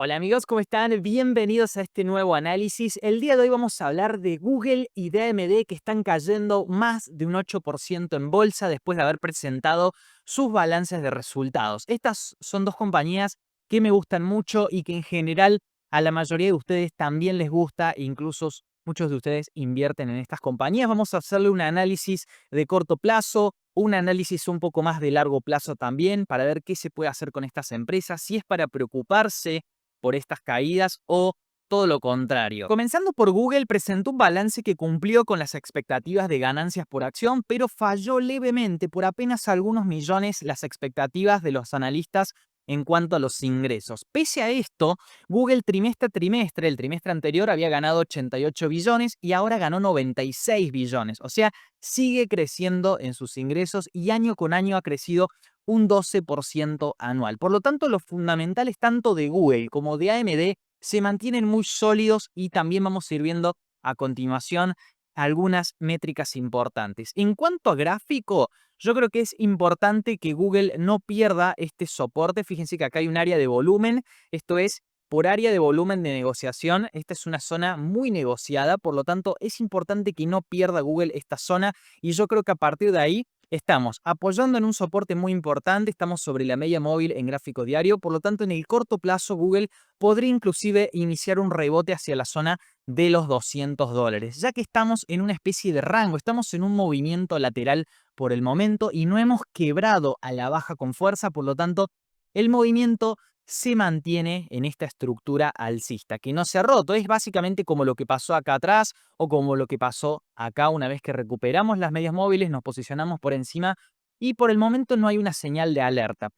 Hola amigos, ¿cómo están? Bienvenidos a este nuevo análisis. El día de hoy vamos a hablar de Google y de AMD que están cayendo más de un 8% en bolsa después de haber presentado sus balances de resultados. Estas son dos compañías que me gustan mucho y que en general a la mayoría de ustedes también les gusta, incluso muchos de ustedes invierten en estas compañías. Vamos a hacerle un análisis de corto plazo, un análisis un poco más de largo plazo también para ver qué se puede hacer con estas empresas, si es para preocuparse por estas caídas o todo lo contrario. Comenzando por Google, presentó un balance que cumplió con las expectativas de ganancias por acción, pero falló levemente por apenas algunos millones las expectativas de los analistas en cuanto a los ingresos. Pese a esto, Google trimestre a trimestre, el trimestre anterior había ganado 88 billones y ahora ganó 96 billones. O sea, sigue creciendo en sus ingresos y año con año ha crecido un 12% anual. Por lo tanto, los fundamentales tanto de Google como de AMD se mantienen muy sólidos y también vamos a ir viendo a continuación algunas métricas importantes. En cuanto a gráfico, yo creo que es importante que Google no pierda este soporte. Fíjense que acá hay un área de volumen, esto es por área de volumen de negociación. Esta es una zona muy negociada, por lo tanto es importante que no pierda Google esta zona y yo creo que a partir de ahí estamos apoyando en un soporte muy importante, estamos sobre la media móvil en gráfico diario, por lo tanto en el corto plazo Google podría inclusive iniciar un rebote hacia la zona de los $200, ya que estamos en una especie de rango, estamos en un movimiento lateral por el momento y no hemos quebrado a la baja con fuerza, por lo tanto el movimiento se mantiene en esta estructura alcista, que no se ha roto, es básicamente como lo que pasó acá atrás, o como lo que pasó acá una vez que recuperamos las medias móviles, nos posicionamos por encima y por el momento no hay una señal de alerta.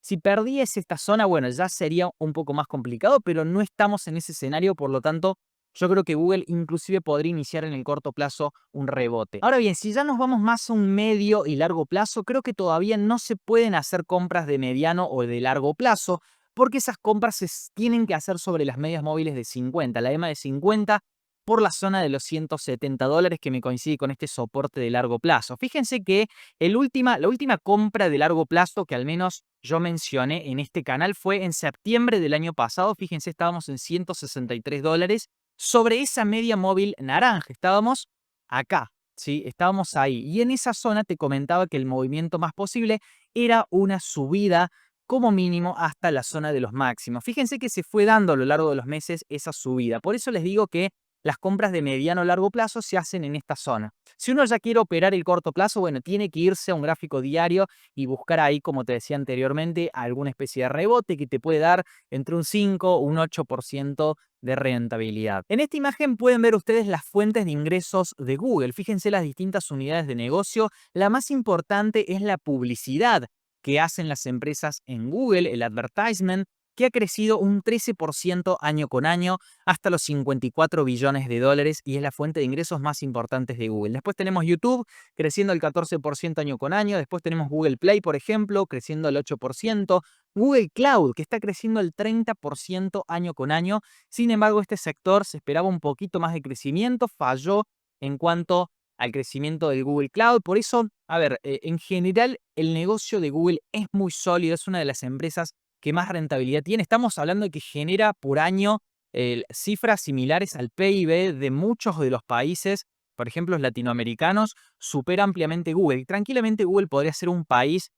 Si perdiese esta zona, bueno, ya sería un poco más complicado, pero no estamos en ese escenario, por lo tanto, yo creo que Google inclusive podría iniciar en el corto plazo un rebote. Ahora bien, si ya nos vamos más a un medio y largo plazo, creo que todavía no se pueden hacer compras de mediano o de largo plazo, porque esas compras se tienen que hacer sobre las medias móviles de 50, la EMA de 50 por la zona de los $170 que me coincide con este soporte de largo plazo. Fíjense que la última compra de largo plazo que al menos yo mencioné en este canal fue en septiembre del año pasado. Fíjense, estábamos en $163 sobre esa media móvil naranja. Estábamos acá, ¿sí? Estábamos ahí. Y en esa zona te comentaba que el movimiento más posible era una subida como mínimo hasta la zona de los máximos. Fíjense que se fue dando a lo largo de los meses esa subida. Por eso les digo que las compras de mediano o largo plazo se hacen en esta zona. Si uno ya quiere operar el corto plazo, bueno, tiene que irse a un gráfico diario y buscar ahí, como te decía anteriormente, alguna especie de rebote que te puede dar entre un 5 o un 8% de rentabilidad. En esta imagen pueden ver ustedes las fuentes de ingresos de Google. Fíjense las distintas unidades de negocio. La más importante es la publicidad que hacen las empresas en Google, el advertisement, que ha crecido un 13% año con año hasta los $54 billones y es la fuente de ingresos más importantes de Google. Después tenemos YouTube creciendo el 14% año con año. Después tenemos Google Play, por ejemplo, creciendo el 8%. Google Cloud, que está creciendo el 30% año con año. Sin embargo, este sector se esperaba un poquito más de crecimiento, falló en cuanto al crecimiento del Google Cloud. Por eso, a ver, en general el negocio de Google es muy sólido, es una de las empresas que más rentabilidad tiene. Estamos hablando de que genera por año cifras similares al PIB de muchos de los países, por ejemplo, los latinoamericanos, supera ampliamente Google. Y tranquilamente Google podría ser un país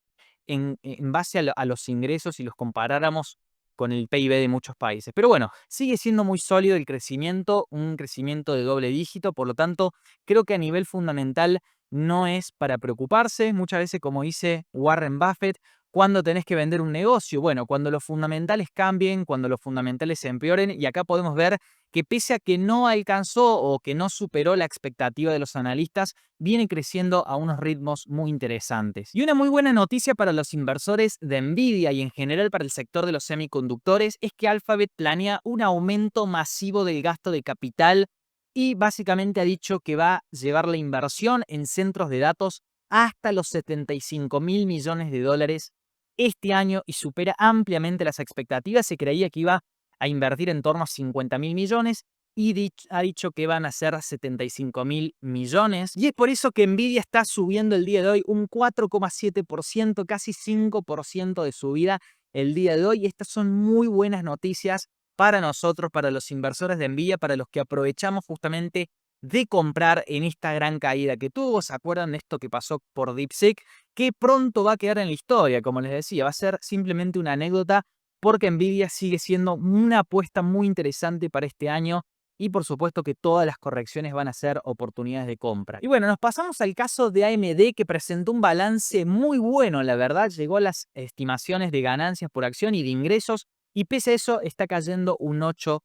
en base a los ingresos si los comparáramos con el PIB de muchos países. Pero bueno, sigue siendo muy sólido el crecimiento, un crecimiento de doble dígito, por lo tanto, creo que a nivel fundamental no es para preocuparse. Muchas veces, como dice Warren Buffett, ¿cuándo tenés que vender un negocio? Bueno, cuando los fundamentales cambien, cuando los fundamentales se empeoren, y acá podemos ver que pese a que no alcanzó o que no superó la expectativa de los analistas, viene creciendo a unos ritmos muy interesantes. Y una muy buena noticia para los inversores de Nvidia y en general para el sector de los semiconductores es que Alphabet planea un aumento masivo del gasto de capital y básicamente ha dicho que va a llevar la inversión en centros de datos hasta los $75.000 millones este año y supera ampliamente las expectativas. Se creía que iba a invertir en torno a 50.000 millones y ha dicho que van a ser 75.000 millones. Y es por eso que Nvidia está subiendo el día de hoy un 4,7%, casi 5% de subida el día de hoy. Estas son muy buenas noticias para nosotros, para los inversores de Nvidia, para los que aprovechamos justamente de comprar en esta gran caída que tuvo. ¿Se acuerdan de esto que pasó por DeepSeek? Que pronto va a quedar en la historia, como les decía, va a ser simplemente una anécdota porque Nvidia sigue siendo una apuesta muy interesante para este año y por supuesto que todas las correcciones van a ser oportunidades de compra. Y bueno, nos pasamos al caso de AMD, que presentó un balance muy bueno, la verdad, llegó a las estimaciones de ganancias por acción y de ingresos y pese a eso está cayendo un 8%.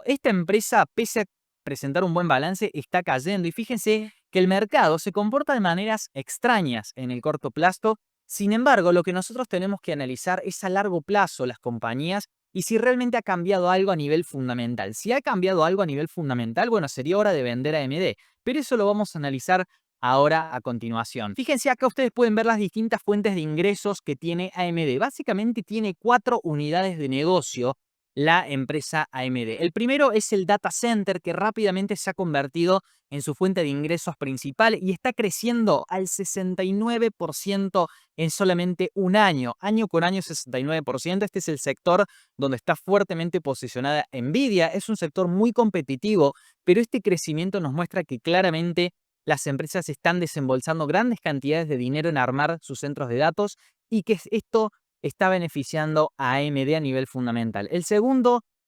Esta empresa, pese a presentar un buen balance, está cayendo y fíjense que el mercado se comporta de maneras extrañas en el corto plazo. Sin embargo, lo que nosotros tenemos que analizar es a largo plazo las compañías y si realmente ha cambiado algo a nivel fundamental. Si ha cambiado algo a nivel fundamental, bueno, sería hora de vender a AMD, pero eso lo vamos a analizar ahora a continuación. Fíjense acá, ustedes pueden ver las distintas fuentes de ingresos que tiene AMD. Básicamente tiene 4 unidades de negocio la empresa AMD. El primero es el data center, que rápidamente se ha convertido en su fuente de ingresos principal y está creciendo al 69% en solamente un año. Año con año 69%. Este es el sector donde está fuertemente posicionada Nvidia. Es un sector muy competitivo, pero este crecimiento nos muestra que claramente las empresas están desembolsando grandes cantidades de dinero en armar sus centros de datos y que esto está beneficiando a AMD a nivel fundamental.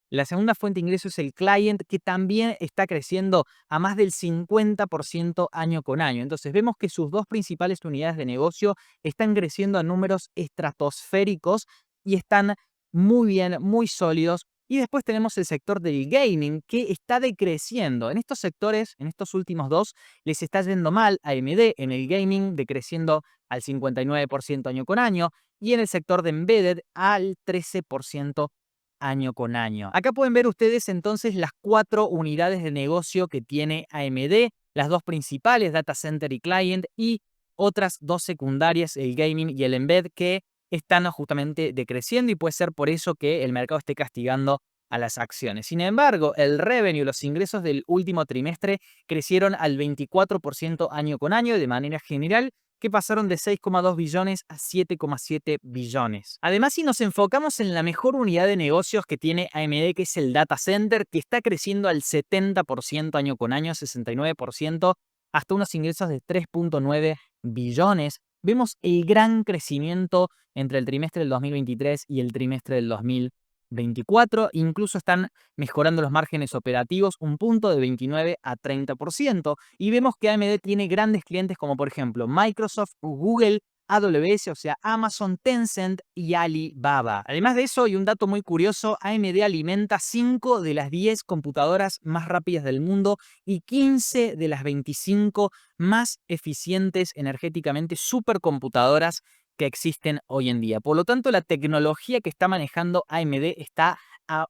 La segunda fuente de ingreso es el client, que también está creciendo a más del 50% año con año. Entonces vemos que sus dos principales unidades de negocio están creciendo a números estratosféricos y están muy bien, muy sólidos. Y después tenemos el sector del gaming, que está decreciendo. En estos sectores, en estos últimos dos, les está yendo mal a AMD en el gaming, decreciendo al 59% año con año, y en el sector de embedded al 13% año con año. Acá pueden ver ustedes entonces las 4 unidades de negocio que tiene AMD, las dos principales, data center y client, y otras 2 secundarias, el gaming y el embed, que están justamente decreciendo y puede ser por eso que el mercado esté castigando a las acciones. Sin embargo, el revenue, los ingresos del último trimestre crecieron al 24% año con año de manera general, que pasaron de 6,2 billones a 7,7 billones. Además, si nos enfocamos en la mejor unidad de negocios que tiene AMD, que es el data center, que está creciendo al 70% año con año, 69%, hasta unos ingresos de 3,9 billones. Vemos el gran crecimiento entre el trimestre del 2023 y el trimestre del 2024. Incluso están mejorando los márgenes operativos un punto de 29 a 30%. Y vemos que AMD tiene grandes clientes como por ejemplo Microsoft, Google, AWS, o sea, Amazon, Tencent y Alibaba. Además de eso, y un dato muy curioso, AMD alimenta 5 de las 10 computadoras más rápidas del mundo y 15 de las 25 más eficientes energéticamente supercomputadoras que existen hoy en día. Por lo tanto, la tecnología que está manejando AMD está a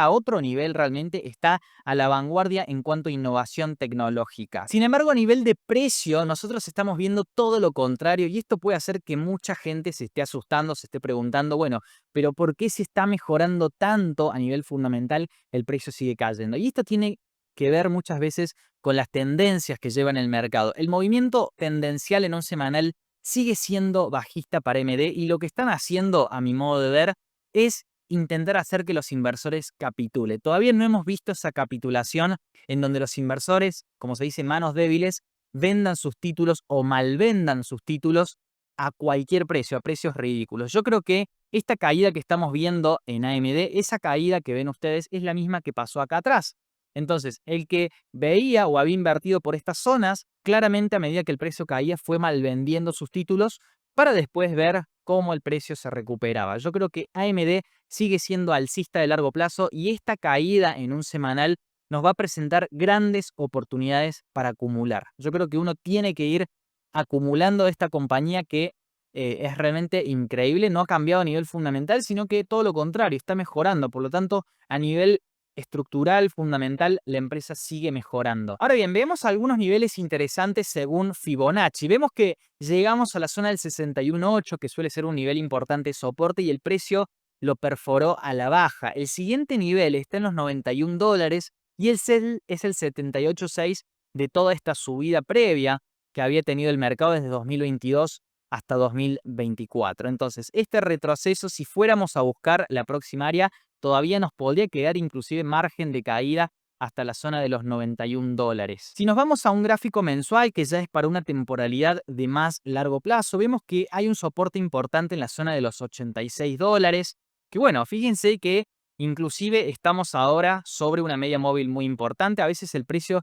otro nivel, realmente está a la vanguardia en cuanto a innovación tecnológica. Sin embargo, a nivel de precio, nosotros estamos viendo todo lo contrario y esto puede hacer que mucha gente se esté asustando, se esté preguntando, bueno, pero ¿por qué se está mejorando tanto a nivel fundamental? El precio sigue cayendo. Y esto tiene que ver muchas veces con las tendencias que lleva en el mercado. El movimiento tendencial en un semanal sigue siendo bajista para AMD y lo que están haciendo, a mi modo de ver, es intentar hacer que los inversores capitulen. Todavía no hemos visto esa capitulación en donde los inversores, como se dice, manos débiles, vendan sus títulos o malvendan sus títulos a cualquier precio, a precios ridículos. Yo creo que esta caída que estamos viendo en AMD, esa caída que ven ustedes, es la misma que pasó acá atrás. Entonces, el que veía o había invertido por estas zonas, claramente a medida que el precio caía fue malvendiendo sus títulos para después ver cómo el precio se recuperaba. Yo creo que AMD sigue siendo alcista de largo plazo y esta caída en un semanal nos va a presentar grandes oportunidades para acumular. Yo creo que uno tiene que ir acumulando esta compañía que es realmente increíble. No ha cambiado a nivel fundamental, sino que todo lo contrario, está mejorando. Por lo tanto, a nivel estructural, fundamental, la empresa sigue mejorando. Ahora bien, vemos algunos niveles interesantes según Fibonacci. Vemos que llegamos a la zona del 61.8, que suele ser un nivel importante de soporte, y el precio lo perforó a la baja. El siguiente nivel está en los $91 y el sell es el 78.6 de toda esta subida previa que había tenido el mercado desde 2022 hasta 2024. Entonces, este retroceso, si fuéramos a buscar la próxima área, todavía nos podría quedar inclusive margen de caída hasta la zona de los $91. Si nos vamos a un gráfico mensual, que ya es para una temporalidad de más largo plazo, vemos que hay un soporte importante en la zona de los $86, que bueno, fíjense que inclusive estamos ahora sobre una media móvil muy importante. A veces el precio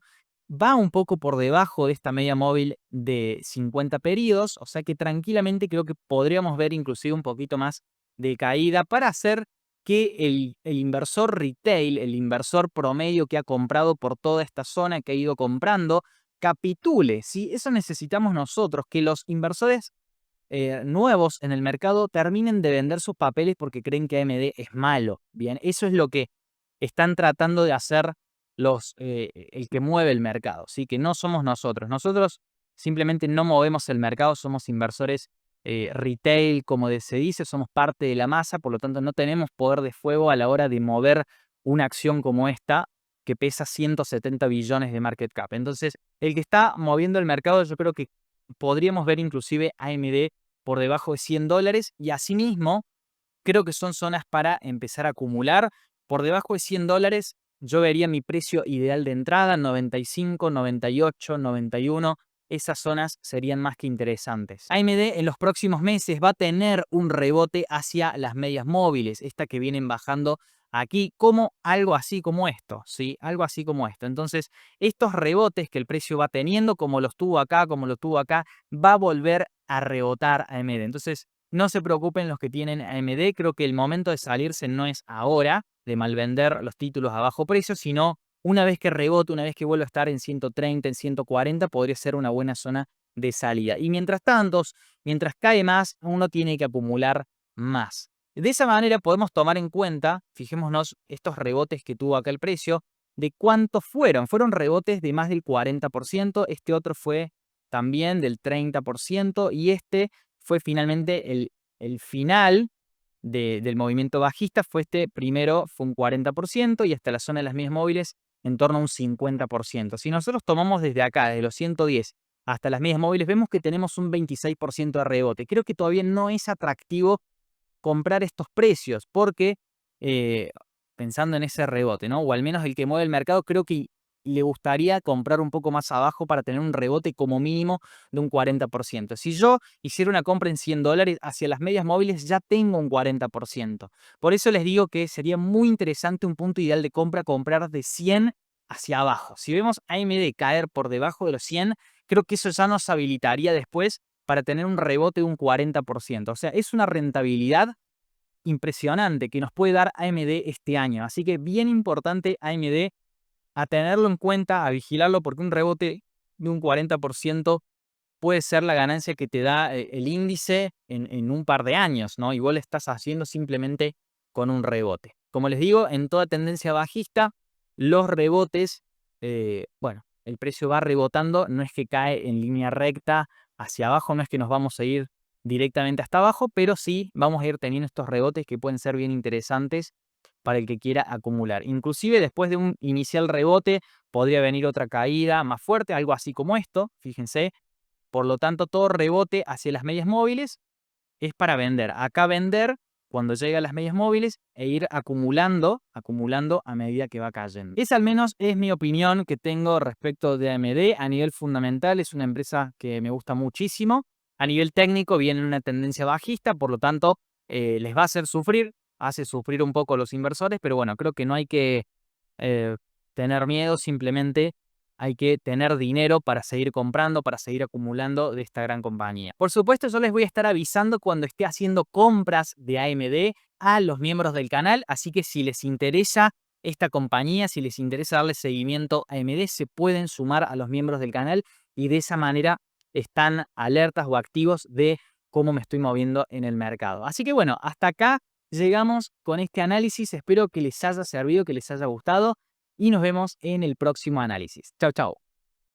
va un poco por debajo de esta media móvil de 50 periodos, o sea que tranquilamente creo que podríamos ver inclusive un poquito más de caída para hacer que el inversor retail, el inversor promedio que ha comprado por toda esta zona, que ha ido comprando, capitule, ¿sí? Eso necesitamos nosotros, que los inversores nuevos en el mercado terminen de vender sus papeles porque creen que AMD es malo. Bien, eso es lo que están tratando de hacer el que mueve el mercado, ¿sí? Que no somos nosotros. Nosotros simplemente no movemos el mercado, somos inversores retail, como se dice, somos parte de la masa, por lo tanto no tenemos poder de fuego a la hora de mover una acción como esta que pesa 170 billones de market cap. Entonces, el que está moviendo el mercado, yo creo que podríamos ver inclusive AMD por debajo de $100 y asimismo creo que son zonas para empezar a acumular. Por debajo de $100 yo vería mi precio ideal de entrada, 95, 98, 91. Esas zonas serían más que interesantes. AMD en los próximos meses va a tener un rebote hacia las medias móviles, esta que vienen bajando aquí, como algo así como esto, ¿sí? Algo así como esto. Entonces, estos rebotes que el precio va teniendo, como los tuvo acá, como lo tuvo acá, va a volver a rebotar AMD. Entonces, no se preocupen los que tienen AMD, creo que el momento de salirse no es ahora, de malvender los títulos a bajo precio, sino una vez que rebote, una vez que vuelva a estar en 130, en 140, podría ser una buena zona de salida. Y mientras tanto, mientras cae más, uno tiene que acumular más. De esa manera podemos tomar en cuenta, fijémonos, estos rebotes que tuvo acá el precio, de cuántos fueron. Fueron rebotes de más del 40%, este otro fue también del 30% y este fue finalmente el final del movimiento bajista. Fue este primero, fue un 40% y hasta la zona de las medias móviles en torno a un 50%. Si nosotros tomamos desde acá, desde los 110 hasta las medias móviles, vemos que tenemos un 26% de rebote. Creo que todavía no es atractivo comprar estos precios porque pensando en ese rebote, ¿no? O al menos el que mueve el mercado, creo que le gustaría comprar un poco más abajo para tener un rebote como mínimo de un 40%. Si yo hiciera una compra en $100 hacia las medias móviles, ya tengo un 40%. Por eso les digo que sería muy interesante un punto ideal de compra, comprar de 100 hacia abajo. Si vemos AMD caer por debajo de los 100, creo que eso ya nos habilitaría después para tener un rebote de un 40%. O sea, es una rentabilidad impresionante que nos puede dar AMD este año. Así que bien importante AMD, a tenerlo en cuenta, a vigilarlo, porque un rebote de un 40% puede ser la ganancia que te da el índice en un par de años, ¿no? Y vos lo estás haciendo simplemente con un rebote. Como les digo, en toda tendencia bajista, los rebotes, bueno, el precio va rebotando, no es que cae en línea recta hacia abajo, no es que nos vamos a ir directamente hasta abajo, pero sí vamos a ir teniendo estos rebotes que pueden ser bien interesantes para el que quiera acumular. Inclusive después de un inicial rebote podría venir otra caída más fuerte, algo así como esto, fíjense. Por lo tanto, todo rebote hacia las medias móviles es para vender. Acá vender cuando llega a las medias móviles e ir acumulando a medida que va cayendo. Esa al menos es mi opinión que tengo respecto de AMD. A nivel fundamental es una empresa que me gusta muchísimo. A nivel técnico viene en una tendencia bajista, por lo tanto les va a hacer sufrir, hace sufrir un poco a los inversores, pero bueno, creo que no hay que eh, tener miedo, simplemente hay que tener dinero para seguir comprando, para seguir acumulando de esta gran compañía. Por supuesto, yo les voy a estar avisando cuando esté haciendo compras de AMD a los miembros del canal, así que si les interesa esta compañía, si les interesa darle seguimiento a AMD, se pueden sumar a los miembros del canal y de esa manera están alertas o activos de cómo me estoy moviendo en el mercado. Así que bueno, hasta acá llegamos con este análisis. Espero que les haya servido, que les haya gustado y nos vemos en el próximo análisis. Chao, chao.